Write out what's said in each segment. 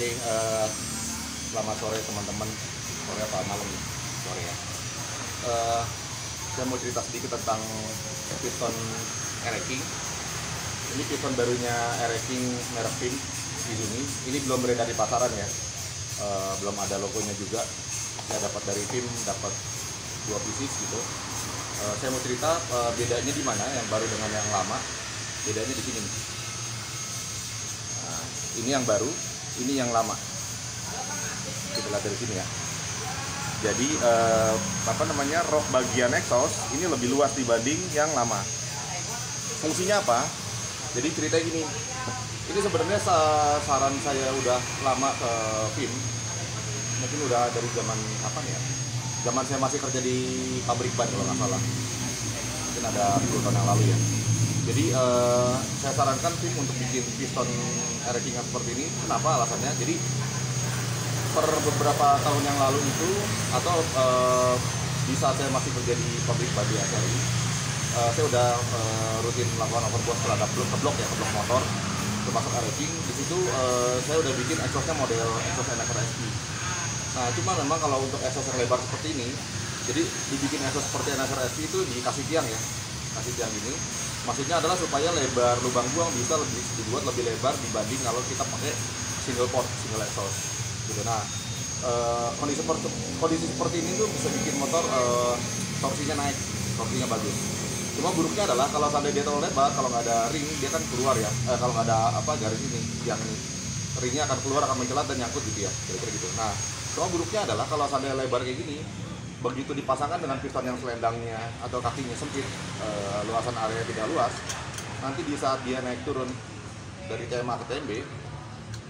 Oke, selamat sore teman-teman. Sore apa malam? Sore ya. Saya mau cerita sedikit tentang piston Air-King. Ini piston barunya Air-King merek PIM di sini. Ini belum beredar di pasaran ya. Belum ada logonya juga. Saya dapat dari PIM, dapat 2 pieces gitu. Saya mau cerita bedanya di mana yang baru dengan yang lama. Bedanya di sini. Nah, ini yang baru, ini yang lama. Kita lihat dari sini ya. Jadi rok bagian exhaust ini lebih luas dibanding yang lama. Fungsinya apa? Jadi ceritanya gini. Ini sebenarnya saran saya udah lama ke PIM. Mungkin udah dari zaman apa nih ya? Zaman saya masih kerja di pabrik ban kalau nggak salah. Mungkin ada 10 tahun yang lalu ya. Jadi saya sarankan PIM untuk bikin piston Air-King seperti ini. Kenapa alasannya? Jadi per beberapa tahun yang lalu itu atau di saat saya masih kerja di pabrik ban biasa ini, saya udah rutin melakukan overhaul terhadap keblok motor termasuk Air-King. Di situ saya udah bikin exhaustnya model exhaust NSR-SP. Nah cuma memang kalau untuk exhaust yang lebar seperti ini, jadi dibikin exhaust seperti NSR-SP itu dikasih tiang ya, kasih tiang gini. Maksudnya adalah supaya lebar lubang buang bisa dibuat lebih lebar dibanding kalau kita pakai single port, single exhaust gitu. Nah kondisi seperti ini tuh bisa bikin motor torsinya naik, torsinya bagus. Cuma buruknya adalah kalau seandainya dia terlalu lebar, kalau nggak ada ring dia kan keluar ya, kalau nggak ada garis ini, tiang ini, ringnya akan keluar, akan mencelat dan nyangkut gitu ya, kira-kira gitu. Nah cuma buruknya adalah kalau seandainya lebar kayak gini, begitu dipasangkan dengan piston yang selendangnya atau kakinya sempit, luasan area tidak luas, nanti di saat dia naik turun dari TMA ke TMB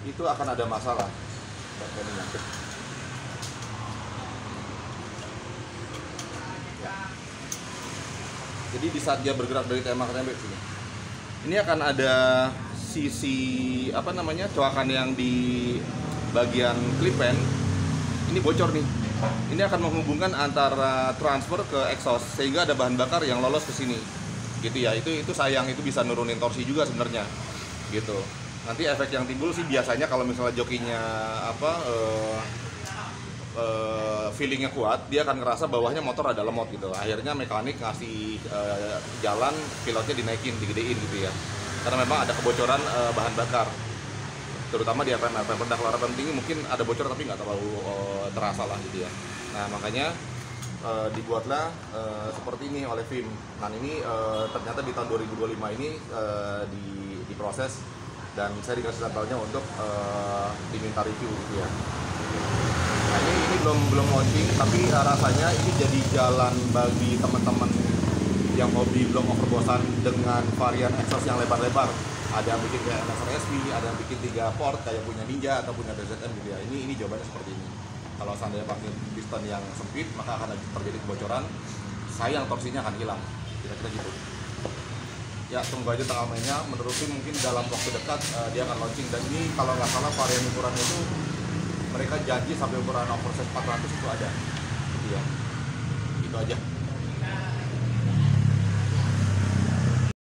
itu akan ada masalah. Ya. Jadi di saat dia bergerak dari TMA ke TMB sini, ini akan ada sisi coakan yang di bagian clip pen ini bocor nih. Ini akan menghubungkan antara transfer ke exhaust sehingga ada bahan bakar yang lolos ke sini gitu ya. Itu sayang, itu bisa nurunin torsi juga sebenarnya gitu. Nanti efek yang timbul sih biasanya kalau misalnya jokinya feelingnya kuat, dia akan ngerasa bawahnya motor ada lemot gitu. Akhirnya mekanik ngasih jalan, pilotnya dinaikin, digedein gitu ya, karena memang ada kebocoran bahan bakar, terutama di RPM rendah. Kalau RPM tinggi mungkin ada bocor tapi nggak terlalu terasa lah gitu ya. Nah makanya dibuatlah seperti ini oleh PIM. Nah ini ternyata di tahun 2025 ini diproses dan saya dikasih sampelnya untuk diminta review gitu ya. Nah ini belum launching, tapi rasanya ini jadi jalan bagi teman-teman yang hobi belum overbosan dengan varian exhaust yang lebar-lebar. Ada yang bikin kayak NSR-SP, ada yang bikin 3 port kayak punya Ninja atau punya DZM gitu ya. Ini jawabannya seperti ini. Kalau seandainya pakai piston yang sempit, maka akan terjadi kebocoran. Sayang, torsinya akan hilang. Kira-kira gitu. Ya, tunggu aja tanggal mainnya. Menurut saya mungkin dalam waktu dekat dia akan launching. Dan ini kalau nggak salah varian ukurannya itu mereka janji sampai ukuran oversize 400 itu ada. Gitu ya. Itu aja.